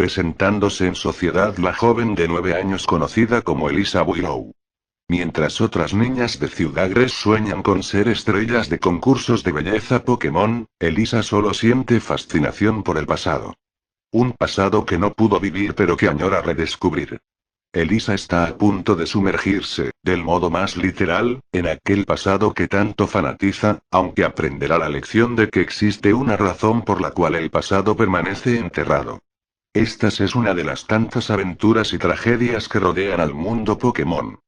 presentándose en sociedad la joven de 9 años conocida como Elisa Willow. Mientras otras niñas de Ciudad Gres sueñan con ser estrellas de concursos de belleza Pokémon, Elisa solo siente fascinación por el pasado. Un pasado que no pudo vivir pero que añora redescubrir. Elisa está a punto de sumergirse, del modo más literal, en aquel pasado que tanto fanatiza, aunque aprenderá la lección de que existe una razón por la cual el pasado permanece enterrado. Esta es una de las tantas aventuras y tragedias que rodean al mundo Pokémon.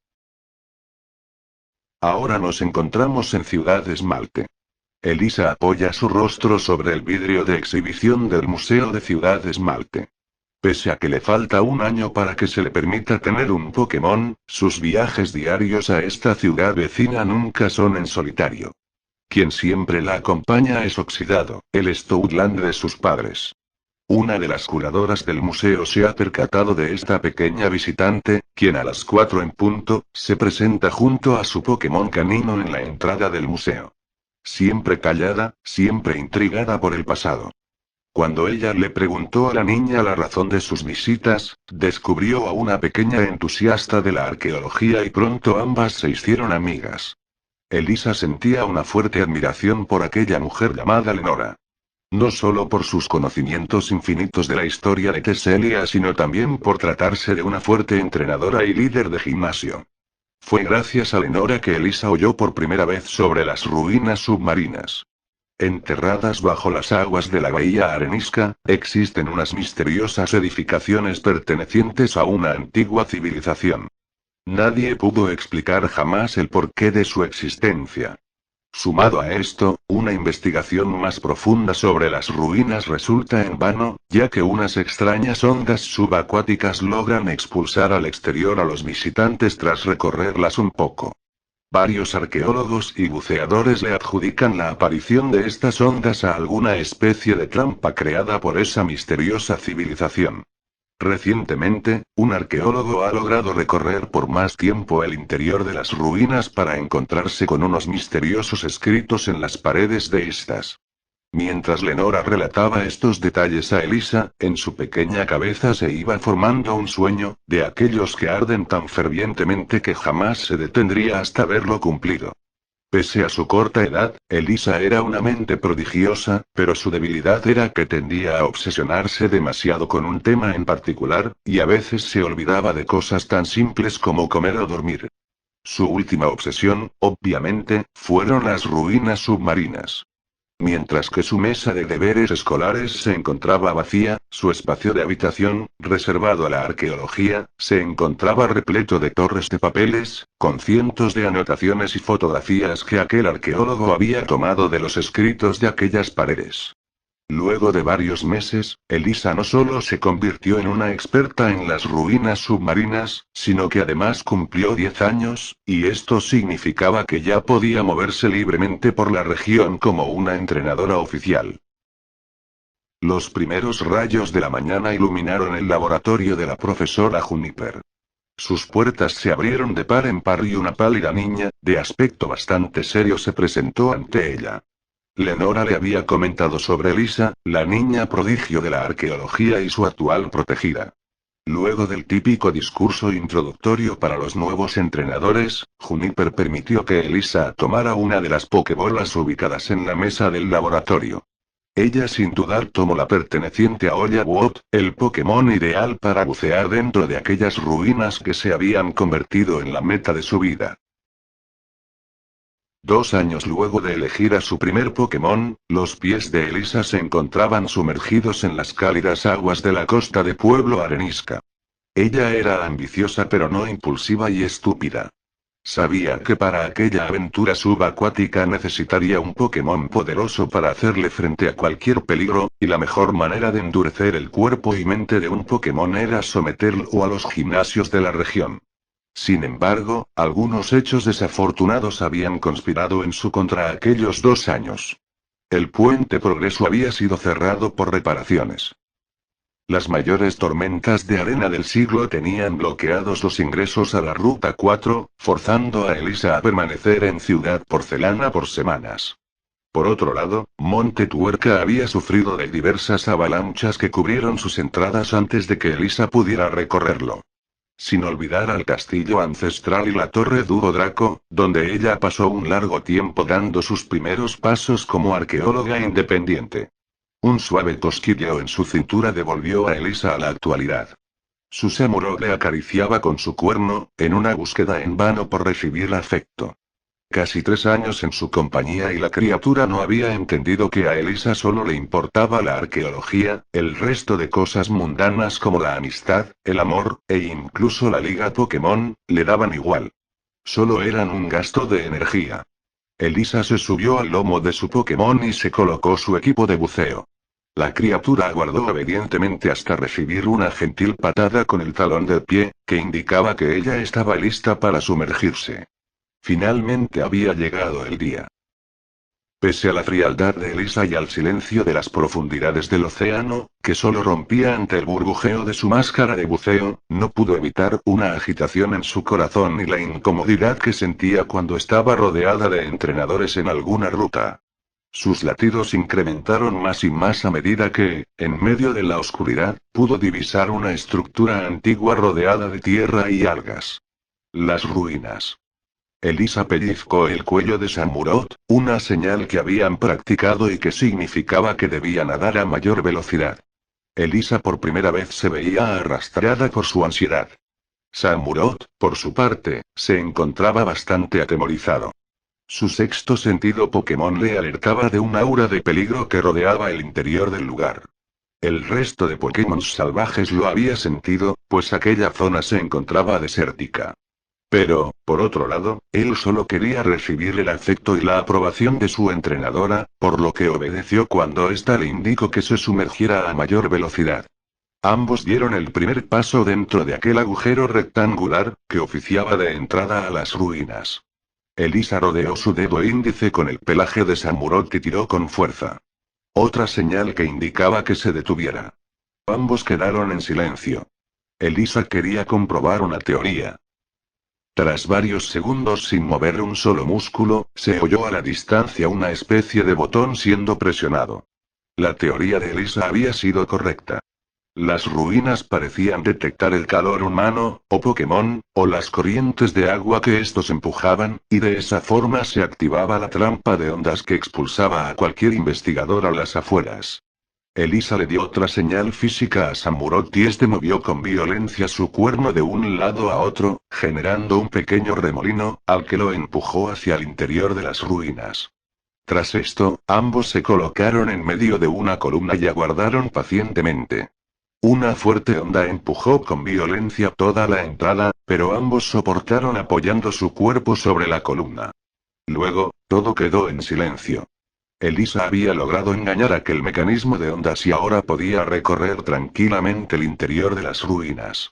Ahora nos encontramos en Ciudad Esmalte. Elisa apoya su rostro sobre el vidrio de exhibición del Museo de Ciudad Esmalte. Pese a que le falta un año para que se le permita tener un Pokémon, sus viajes diarios a esta ciudad vecina nunca son en solitario. Quien siempre la acompaña es Oxidado, el Stoutland de sus padres. Una de las curadoras del museo se ha percatado de esta pequeña visitante, quien a las 4 en punto, se presenta junto a su Pokémon canino en la entrada del museo. Siempre callada, siempre intrigada por el pasado. Cuando ella le preguntó a la niña la razón de sus visitas, descubrió a una pequeña entusiasta de la arqueología y pronto ambas se hicieron amigas. Elisa sentía una fuerte admiración por aquella mujer llamada Lenora. No solo por sus conocimientos infinitos de la historia de Teselia, sino también por tratarse de una fuerte entrenadora y líder de gimnasio. Fue gracias a Lenora que Elisa oyó por primera vez sobre las ruinas submarinas. Enterradas bajo las aguas de la bahía arenisca, existen unas misteriosas edificaciones pertenecientes a una antigua civilización. Nadie pudo explicar jamás el porqué de su existencia. Sumado a esto, una investigación más profunda sobre las ruinas resulta en vano, ya que unas extrañas ondas subacuáticas logran expulsar al exterior a los visitantes tras recorrerlas un poco. Varios arqueólogos y buceadores le adjudican la aparición de estas ondas a alguna especie de trampa creada por esa misteriosa civilización. Recientemente, un arqueólogo ha logrado recorrer por más tiempo el interior de las ruinas para encontrarse con unos misteriosos escritos en las paredes de estas. Mientras Lenora relataba estos detalles a Elisa, en su pequeña cabeza se iba formando un sueño, de aquellos que arden tan fervientemente que jamás se detendría hasta verlo cumplido. Pese a su corta edad, Elisa era una mente prodigiosa, pero su debilidad era que tendía a obsesionarse demasiado con un tema en particular, y a veces se olvidaba de cosas tan simples como comer o dormir. Su última obsesión, obviamente, fueron las ruinas submarinas. Mientras que su mesa de deberes escolares se encontraba vacía, su espacio de habitación, reservado a la arqueología, se encontraba repleto de torres de papeles, con cientos de anotaciones y fotografías que aquel arqueólogo había tomado de los escritos de aquellas paredes. Luego de varios meses, Elisa no solo se convirtió en una experta en las ruinas submarinas, sino que además cumplió 10 años, y esto significaba que ya podía moverse libremente por la región como una entrenadora oficial. Los primeros rayos de la mañana iluminaron el laboratorio de la profesora Juniper. Sus puertas se abrieron de par en par y una pálida niña, de aspecto bastante serio, se presentó ante ella. Lenora le había comentado sobre Elisa, la niña prodigio de la arqueología y su actual protegida. Luego del típico discurso introductorio para los nuevos entrenadores, Juniper permitió que Elisa tomara una de las pokebolas ubicadas en la mesa del laboratorio. Ella sin dudar tomó la perteneciente a Ollawott, el Pokémon ideal para bucear dentro de aquellas ruinas que se habían convertido en la meta de su vida. 2 años luego de elegir a su primer Pokémon, los pies de Elisa se encontraban sumergidos en las cálidas aguas de la costa de Pueblo Arenisca. Ella era ambiciosa pero no impulsiva y estúpida. Sabía que para aquella aventura subacuática necesitaría un Pokémon poderoso para hacerle frente a cualquier peligro, y la mejor manera de endurecer el cuerpo y mente de un Pokémon era someterlo a los gimnasios de la región. Sin embargo, algunos hechos desafortunados habían conspirado en su contra aquellos 2 años. El puente Progreso había sido cerrado por reparaciones. Las mayores tormentas de arena del siglo tenían bloqueados los ingresos a la Ruta 4, forzando a Elisa a permanecer en Ciudad Porcelana por semanas. Por otro lado, Monte Tuerca había sufrido de diversas avalanchas que cubrieron sus entradas antes de que Elisa pudiera recorrerlo. Sin olvidar al castillo ancestral y la torre Dúo Draco, donde ella pasó un largo tiempo dando sus primeros pasos como arqueóloga independiente. Un suave cosquilleo en su cintura devolvió a Elisa a la actualidad. Su Samurott le acariciaba con su cuerno, en una búsqueda en vano por recibir afecto. Casi 3 años en su compañía y la criatura no había entendido que a Elisa solo le importaba la arqueología, el resto de cosas mundanas como la amistad, el amor, e incluso la liga Pokémon, le daban igual. Solo eran un gasto de energía. Elisa se subió al lomo de su Pokémon y se colocó su equipo de buceo. La criatura aguardó obedientemente hasta recibir una gentil patada con el talón del pie, que indicaba que ella estaba lista para sumergirse. Finalmente había llegado el día. Pese a la frialdad de Elisa y al silencio de las profundidades del océano, que solo rompía ante el burbujeo de su máscara de buceo, no pudo evitar una agitación en su corazón y la incomodidad que sentía cuando estaba rodeada de entrenadores en alguna ruta. Sus latidos incrementaron más y más a medida que, en medio de la oscuridad, pudo divisar una estructura antigua rodeada de tierra y algas. Las ruinas. Elisa pellizcó el cuello de Samurott, una señal que habían practicado y que significaba que debía nadar a mayor velocidad. Elisa por primera vez se veía arrastrada por su ansiedad. Samurott, por su parte, se encontraba bastante atemorizado. Su sexto sentido Pokémon le alertaba de un aura de peligro que rodeaba el interior del lugar. El resto de Pokémon salvajes lo había sentido, pues aquella zona se encontraba desértica. Pero, por otro lado, él solo quería recibir el afecto y la aprobación de su entrenadora, por lo que obedeció cuando ésta le indicó que se sumergiera a mayor velocidad. Ambos dieron el primer paso dentro de aquel agujero rectangular, que oficiaba de entrada a las ruinas. Elisa rodeó su dedo índice con el pelaje de Samurott y tiró con fuerza. Otra señal que indicaba que se detuviera. Ambos quedaron en silencio. Elisa quería comprobar una teoría. Tras varios segundos sin mover un solo músculo, se oyó a la distancia una especie de botón siendo presionado. La teoría de Elisa había sido correcta. Las ruinas parecían detectar el calor humano, o Pokémon, o las corrientes de agua que estos empujaban, y de esa forma se activaba la trampa de ondas que expulsaba a cualquier investigador a las afueras. Elisa le dio otra señal física a Samurott y este movió con violencia su cuerno de un lado a otro, generando un pequeño remolino, al que lo empujó hacia el interior de las ruinas. Tras esto, ambos se colocaron en medio de una columna y aguardaron pacientemente. Una fuerte onda empujó con violencia toda la entrada, pero ambos soportaron apoyando su cuerpo sobre la columna. Luego, todo quedó en silencio. Elisa había logrado engañar aquel mecanismo de ondas y ahora podía recorrer tranquilamente el interior de las ruinas.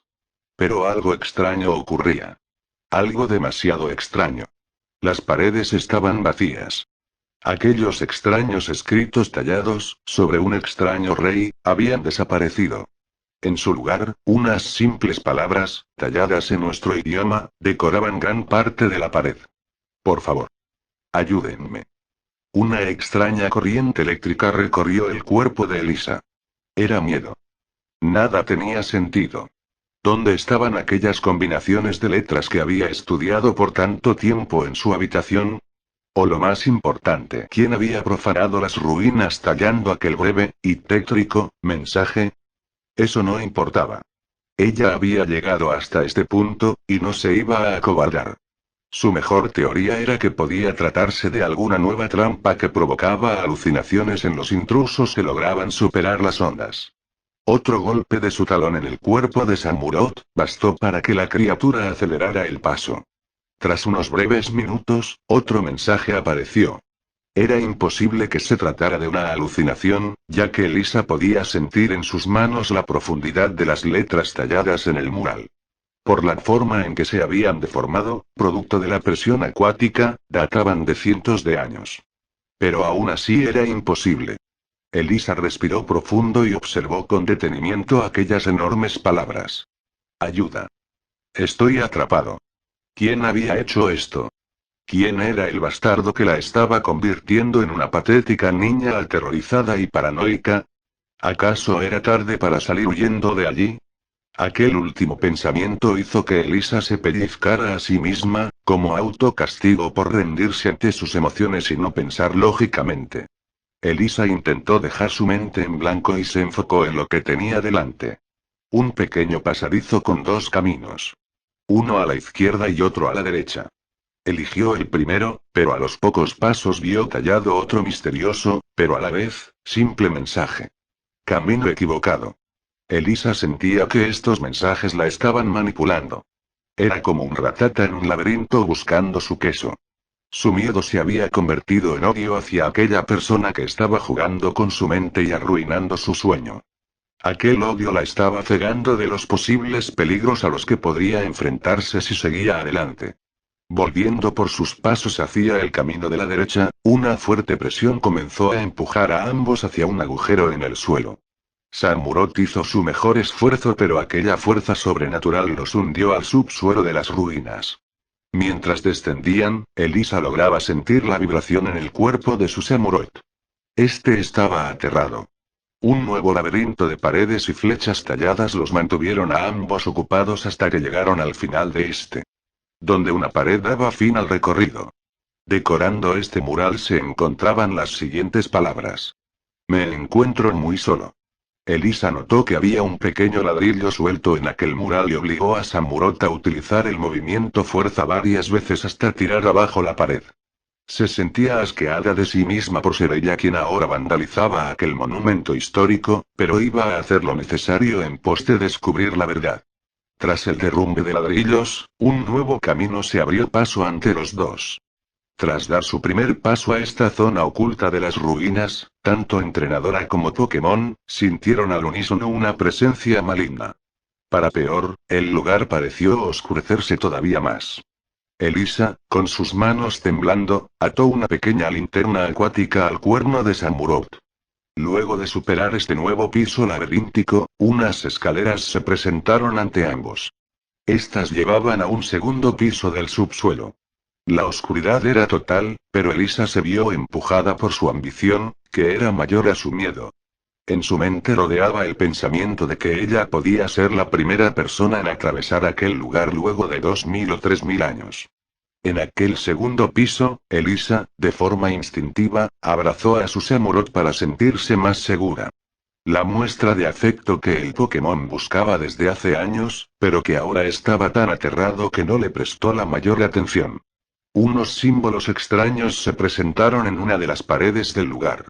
Pero algo extraño ocurría. Algo demasiado extraño. Las paredes estaban vacías. Aquellos extraños escritos tallados, sobre un extraño rey, habían desaparecido. En su lugar, unas simples palabras, talladas en nuestro idioma, decoraban gran parte de la pared. Por favor. Ayúdenme. Una extraña corriente eléctrica recorrió el cuerpo de Elisa. Era miedo. Nada tenía sentido. ¿Dónde estaban aquellas combinaciones de letras que había estudiado por tanto tiempo en su habitación? O lo más importante, ¿quién había profanado las ruinas tallando aquel breve y tétrico mensaje? Eso no importaba. Ella había llegado hasta este punto, y no se iba a acobardar. Su mejor teoría era que podía tratarse de alguna nueva trampa que provocaba alucinaciones en los intrusos que lograban superar las ondas. Otro golpe de su talón en el cuerpo de Samurott bastó para que la criatura acelerara el paso. Tras unos breves minutos, otro mensaje apareció. Era imposible que se tratara de una alucinación, ya que Elisa podía sentir en sus manos la profundidad de las letras talladas en el mural. Por la forma en que se habían deformado, producto de la presión acuática, databan de cientos de años. Pero aún así era imposible. Elisa respiró profundo y observó con detenimiento aquellas enormes palabras. Ayuda. Estoy atrapado. ¿Quién había hecho esto? ¿Quién era el bastardo que la estaba convirtiendo en una patética niña aterrorizada y paranoica? ¿Acaso era tarde para salir huyendo de allí? Aquel último pensamiento hizo que Elisa se pellizcara a sí misma, como autocastigo por rendirse ante sus emociones y no pensar lógicamente. Elisa intentó dejar su mente en blanco y se enfocó en lo que tenía delante. Un pequeño pasadizo con dos caminos. Uno a la izquierda y otro a la derecha. Eligió el primero, pero a los pocos pasos vio tallado otro misterioso, pero a la vez, simple mensaje. Camino equivocado. Elisa sentía que estos mensajes la estaban manipulando. Era como un ratata en un laberinto buscando su queso. Su miedo se había convertido en odio hacia aquella persona que estaba jugando con su mente y arruinando su sueño. Aquel odio la estaba cegando de los posibles peligros a los que podría enfrentarse si seguía adelante. Volviendo por sus pasos hacia el camino de la derecha, una fuerte presión comenzó a empujar a ambos hacia un agujero en el suelo. Samurot hizo su mejor esfuerzo, pero aquella fuerza sobrenatural los hundió al subsuelo de las ruinas. Mientras descendían, Elisa lograba sentir la vibración en el cuerpo de su Samurot. Este estaba aterrado. Un nuevo laberinto de paredes y flechas talladas los mantuvieron a ambos ocupados hasta que llegaron al final de este. Donde una pared daba fin al recorrido. Decorando este mural se encontraban las siguientes palabras. Me encuentro muy solo. Elisa notó que había un pequeño ladrillo suelto en aquel mural y obligó a Samurot a utilizar el movimiento fuerza varias veces hasta tirar abajo la pared. Se sentía asqueada de sí misma por ser ella quien ahora vandalizaba aquel monumento histórico, pero iba a hacer lo necesario en pos de descubrir la verdad. Tras el derrumbe de ladrillos, un nuevo camino se abrió paso ante los dos. Tras dar su primer paso a esta zona oculta de las ruinas, tanto entrenadora como Pokémon, sintieron al unísono una presencia maligna. Para peor, el lugar pareció oscurecerse todavía más. Elisa, con sus manos temblando, ató una pequeña linterna acuática al cuerno de Samurot. Luego de superar este nuevo piso laberíntico, unas escaleras se presentaron ante ambos. Estas llevaban a un segundo piso del subsuelo. La oscuridad era total, pero Elisa se vio empujada por su ambición, que era mayor a su miedo. En su mente rodeaba el pensamiento de que ella podía ser la primera persona en atravesar aquel lugar luego de 2000 o 3000 años. En aquel segundo piso, Elisa, de forma instintiva, abrazó a su Samurot para sentirse más segura. La muestra de afecto que el Pokémon buscaba desde hace años, pero que ahora estaba tan aterrado que no le prestó la mayor atención. Unos símbolos extraños se presentaron en una de las paredes del lugar.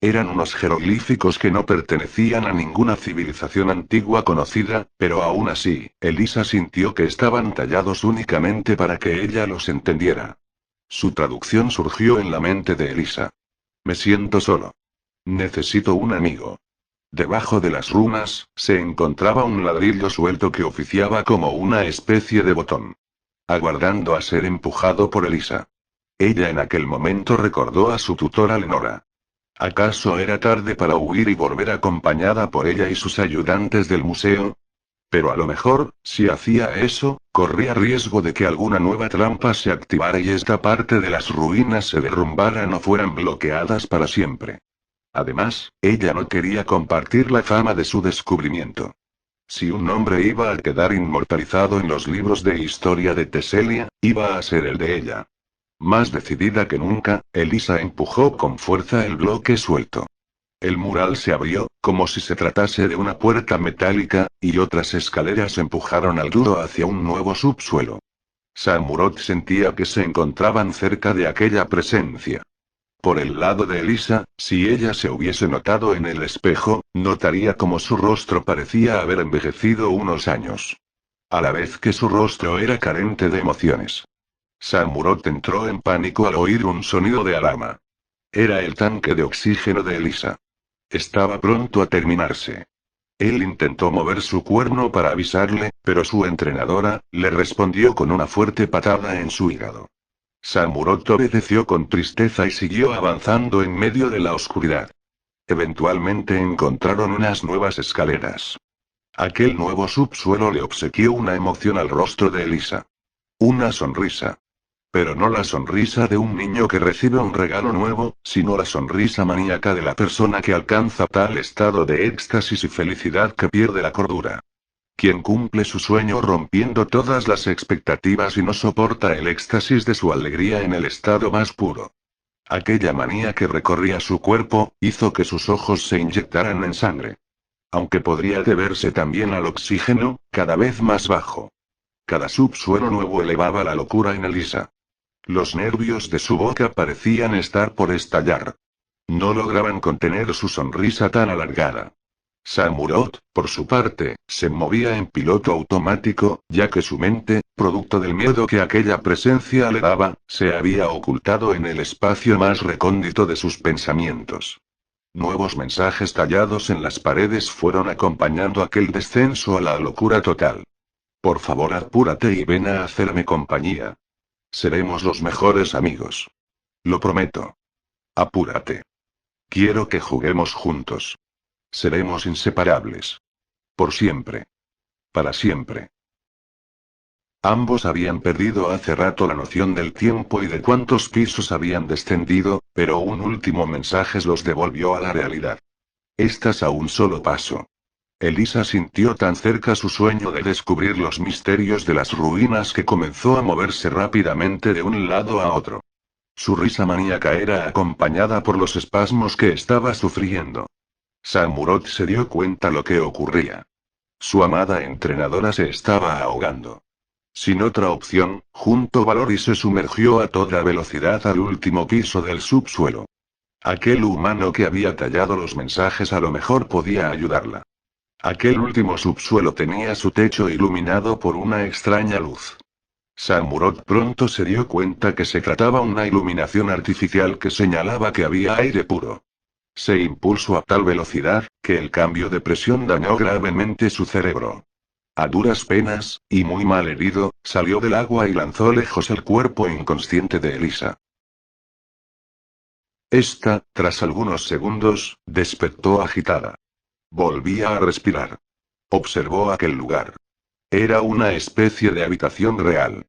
Eran unos jeroglíficos que no pertenecían a ninguna civilización antigua conocida, pero aún así, Elisa sintió que estaban tallados únicamente para que ella los entendiera. Su traducción surgió en la mente de Elisa. Me siento solo. Necesito un amigo. Debajo de las runas, se encontraba un ladrillo suelto que oficiaba como una especie de botón. Aguardando a ser empujado por Elisa. Ella en aquel momento recordó a su tutora Lenora. ¿Acaso era tarde para huir y volver acompañada por ella y sus ayudantes del museo? Pero a lo mejor, si hacía eso, corría riesgo de que alguna nueva trampa se activara y esta parte de las ruinas se derrumbaran o fueran bloqueadas para siempre. Además, ella no quería compartir la fama de su descubrimiento. Si un nombre iba a quedar inmortalizado en los libros de historia de Teselia, iba a ser el de ella. Más decidida que nunca, Elisa empujó con fuerza el bloque suelto. El mural se abrió, como si se tratase de una puerta metálica, y otras escaleras empujaron al duro hacia un nuevo subsuelo. Samurot sentía que se encontraban cerca de aquella presencia. Por el lado de Elisa, si ella se hubiese notado en el espejo, notaría como su rostro parecía haber envejecido unos años. A la vez que su rostro era carente de emociones. Samurot entró en pánico al oír un sonido de alarma. Era el tanque de oxígeno de Elisa. Estaba pronto a terminarse. Él intentó mover su cuerno para avisarle, pero su entrenadora, le respondió con una fuerte patada en su hígado. Samurot obedeció con tristeza y siguió avanzando en medio de la oscuridad. Eventualmente encontraron unas nuevas escaleras. Aquel nuevo subsuelo le obsequió una emoción al rostro de Elisa. Una sonrisa. Pero no la sonrisa de un niño que recibe un regalo nuevo, sino la sonrisa maníaca de la persona que alcanza tal estado de éxtasis y felicidad que pierde la cordura. Quien cumple su sueño rompiendo todas las expectativas y no soporta el éxtasis de su alegría en el estado más puro. Aquella manía que recorría su cuerpo, hizo que sus ojos se inyectaran en sangre. Aunque podría deberse también al oxígeno, cada vez más bajo. Cada subsuelo nuevo elevaba la locura en Elisa. Los nervios de su boca parecían estar por estallar. No lograban contener su sonrisa tan alargada. Samurott, por su parte, se movía en piloto automático, ya que su mente, producto del miedo que aquella presencia le daba, se había ocultado en el espacio más recóndito de sus pensamientos. Nuevos mensajes tallados en las paredes fueron acompañando aquel descenso a la locura total. Por favor, apúrate y ven a hacerme compañía. Seremos los mejores amigos. Lo prometo. Apúrate. Quiero que juguemos juntos. Seremos inseparables. Por siempre. Para siempre. Ambos habían perdido hace rato la noción del tiempo y de cuántos pisos habían descendido, pero un último mensaje los devolvió a la realidad. Estás a un solo paso. Elisa sintió tan cerca su sueño de descubrir los misterios de las ruinas que comenzó a moverse rápidamente de un lado a otro. Su risa maníaca era acompañada por los espasmos que estaba sufriendo. Samurott se dio cuenta lo que ocurría. Su amada entrenadora se estaba ahogando. Sin otra opción, juntó valor y se sumergió a toda velocidad al último piso del subsuelo. Aquel humano que había tallado los mensajes a lo mejor podía ayudarla. Aquel último subsuelo tenía su techo iluminado por una extraña luz. Samurott pronto se dio cuenta que se trataba una iluminación artificial que señalaba que había aire puro. Se impulsó a tal velocidad, que el cambio de presión dañó gravemente su cerebro. A duras penas, y muy mal herido, salió del agua y lanzó lejos el cuerpo inconsciente de Elisa. Esta, tras algunos segundos, despertó agitada. Volvía a respirar. Observó aquel lugar. Era una especie de habitación real.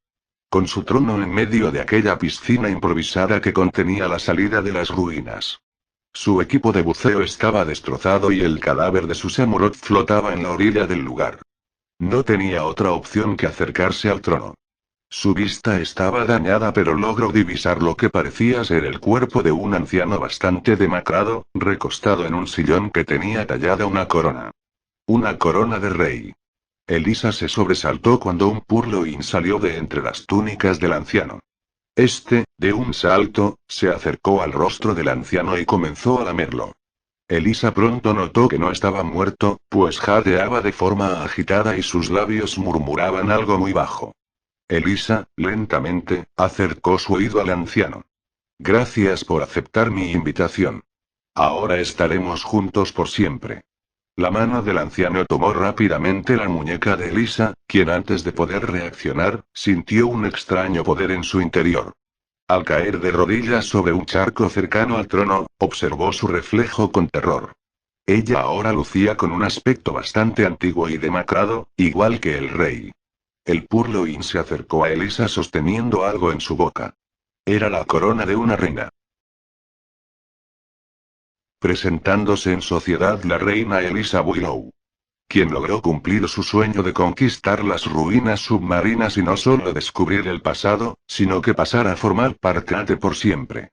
Con su trono en medio de aquella piscina improvisada que contenía la salida de las ruinas. Su equipo de buceo estaba destrozado y el cadáver de su Samurott flotaba en la orilla del lugar. No tenía otra opción que acercarse al trono. Su vista estaba dañada, pero logró divisar lo que parecía ser el cuerpo de un anciano bastante demacrado, recostado en un sillón que tenía tallada una corona. Una corona de rey. Elisa se sobresaltó cuando un Purloin salió de entre las túnicas del anciano. De un salto, se acercó al rostro del anciano y comenzó a lamerlo. Elisa pronto notó que no estaba muerto, pues jadeaba de forma agitada y sus labios murmuraban algo muy bajo. Elisa, lentamente, acercó su oído al anciano. Gracias por aceptar mi invitación. Ahora estaremos juntos por siempre. La mano del anciano tomó rápidamente la muñeca de Elisa, quien antes de poder reaccionar, sintió un extraño poder en su interior. Al caer de rodillas sobre un charco cercano al trono, observó su reflejo con terror. Ella ahora lucía con un aspecto bastante antiguo y demacrado, igual que el rey. El Purloin se acercó a Elisa sosteniendo algo en su boca. Era la corona de una reina. Presentándose en sociedad la reina Elisa Willow. Quien logró cumplir su sueño de conquistar las ruinas submarinas y no solo descubrir el pasado, sino que pasar a formar parte de por siempre.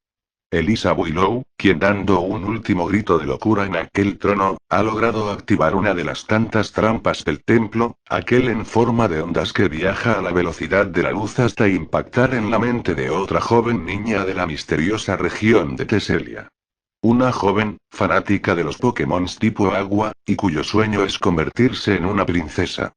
Elisa Willow, quien dando un último grito de locura en aquel trono, ha logrado activar una de las tantas trampas del templo, aquel en forma de ondas que viaja a la velocidad de la luz hasta impactar en la mente de otra joven niña de la misteriosa región de Teselia. Una joven, fanática de los Pokémon tipo agua, y cuyo sueño es convertirse en una princesa.